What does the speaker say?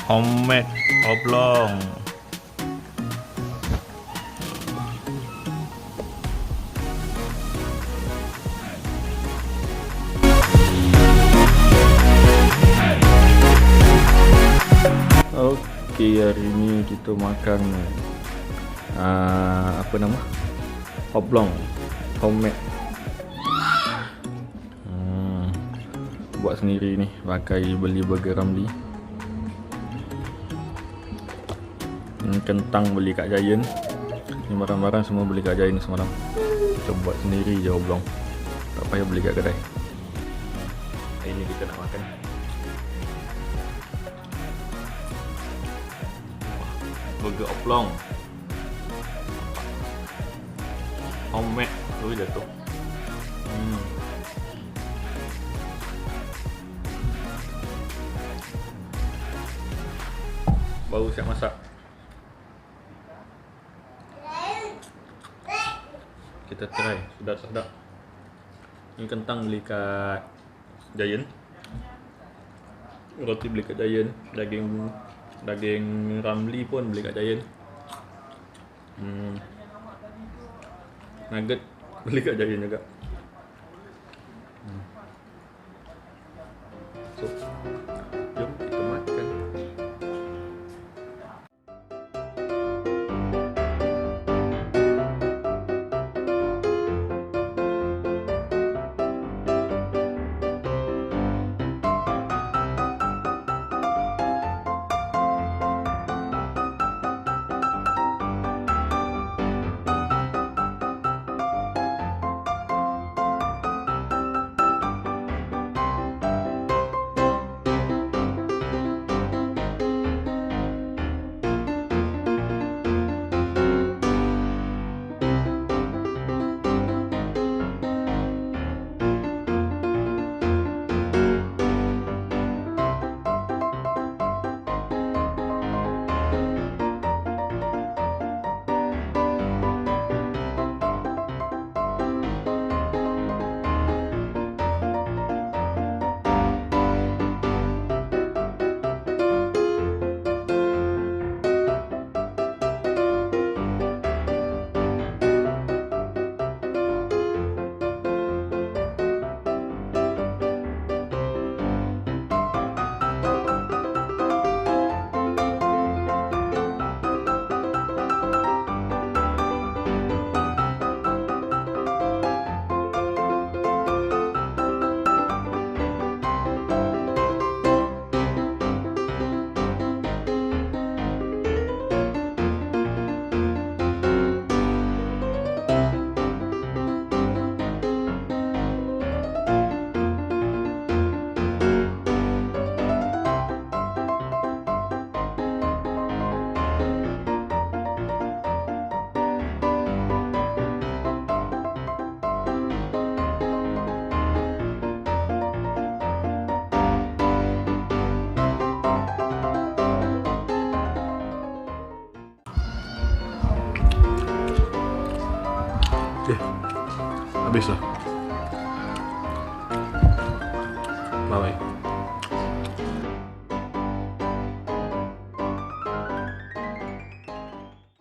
Homemade oblong. Okey, hari ni kita makan apa nama? Oblong homemade. Buat sendiri ni, pakai beli burger Ramli. Kentang beli kat Giant. Ni barang-barang semua beli kat Giant semalam. Kita buat sendiri je oblong, tak payah beli kat kedai. Hari ni kita nak makan burger oblong homemade tu je tu. Baru siap masak. Kita try, sedap-sedap. Ni kentang beli kat Giant. Roti beli kat Giant. Daging Ramli pun beli kat Giant. Nugget beli kat Giant juga. So, jom kita makan. Habis lah. Bye bye.